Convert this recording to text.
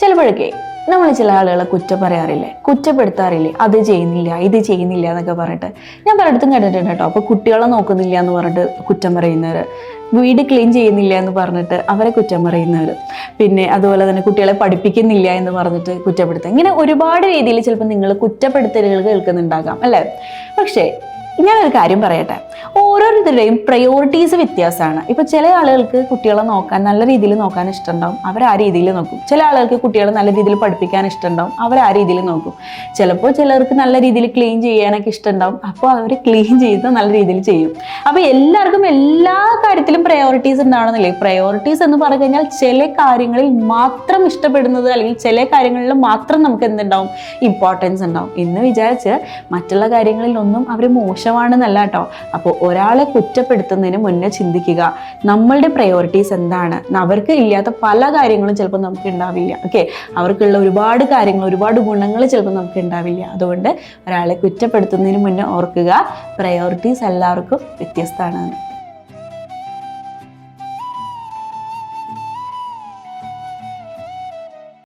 ചിലപ്പോഴൊക്കെ നമ്മൾ ചില ആളുകളെ കുറ്റപ്പെടുത്താറില്ലേ, അത് ചെയ്യുന്നില്ല ഇത് ചെയ്യുന്നില്ല എന്നൊക്കെ പറഞ്ഞിട്ട്. ഞാൻ പലയിടത്തും കണ്ടിട്ടുണ്ട് കേട്ടോ. അപ്പോൾ കുട്ടികളെ നോക്കുന്നില്ല എന്ന് പറഞ്ഞിട്ട് കുറ്റം പറയുന്നവർ, വീട് ക്ലീൻ ചെയ്യുന്നില്ല എന്ന് പറഞ്ഞിട്ട് അവരെ കുറ്റം പറയുന്നവർ, പിന്നെ അതുപോലെ തന്നെ കുട്ടികളെ പഠിപ്പിക്കുന്നില്ല എന്ന് പറഞ്ഞിട്ട് കുറ്റപ്പെടുത്തുക. ഇങ്ങനെ ഒരുപാട് രീതിയിൽ ചിലപ്പോൾ നിങ്ങൾ കുറ്റപ്പെടുത്തലുകൾ കേൾക്കുന്നുണ്ടാകാം അല്ലേ? പക്ഷേ ഞാനൊരു കാര്യം പറയട്ടെ, ഓരോരുത്തരുടെയും പ്രയോറിറ്റീസ് വ്യത്യാസമാണ്. ഇപ്പോൾ ചില ആളുകൾക്ക് കുട്ടികളെ നോക്കാൻ നല്ല രീതിയിൽ നോക്കാൻ ഇഷ്ടമുണ്ടാവും, അവർ ആ രീതിയിൽ നോക്കും. ചില ആളുകൾക്ക് കുട്ടികളെ നല്ല രീതിയിൽ പഠിപ്പിക്കാൻ ഇഷ്ടമുണ്ടാവും, അവർ ആ രീതിയിൽ നോക്കും. ചിലപ്പോൾ ചിലർക്ക് നല്ല രീതിയിൽ ക്ലീൻ ചെയ്യാനൊക്കെ ഇഷ്ടമുണ്ടാവും, അപ്പോൾ അവർ ക്ലീൻ ചെയ്ത് നല്ല രീതിയിൽ ചെയ്യും. അപ്പോൾ എല്ലാവർക്കും എല്ലാ കാര്യത്തിലും പ്രയോറിറ്റീസ് ഉണ്ടാവണമെന്നില്ലേ? പ്രയോറിറ്റീസ് എന്ന് പറഞ്ഞു കഴിഞ്ഞാൽ ചില കാര്യങ്ങളിൽ മാത്രം ഇഷ്ടപ്പെടുന്നത്, അല്ലെങ്കിൽ ചില കാര്യങ്ങളിൽ മാത്രം നമുക്ക് എന്തുണ്ടാവും, ഇമ്പോർട്ടൻസ് ഉണ്ടാവും എന്ന് വിചാരിച്ച് മറ്റുള്ള കാര്യങ്ങളിലൊന്നും അവർ മോശമാണെന്നല്ല കേട്ടോ. അപ്പോൾ ഒരാളെ കുറ്റപ്പെടുത്തുന്നതിന് മുന്നേ ചിന്തിക്കുക, നമ്മളുടെ പ്രയോറിറ്റീസ് എന്താണ്. അവർക്ക് ഇല്ലാത്ത പല കാര്യങ്ങളും ചിലപ്പോൾ നമുക്ക് ഉണ്ടാവില്ല. ഓക്കെ, അവർക്കുള്ള ഒരുപാട് കാര്യങ്ങൾ, ഒരുപാട് ഗുണങ്ങൾ ചിലപ്പോൾ നമുക്ക് ഉണ്ടാവില്ല. അതുകൊണ്ട് ഒരാളെ കുറ്റപ്പെടുത്തുന്നതിന് മുന്നേ ഓർക്കുക, പ്രയോറിറ്റീസ് എല്ലാവർക്കും വ്യത്യസ്തമാണ്.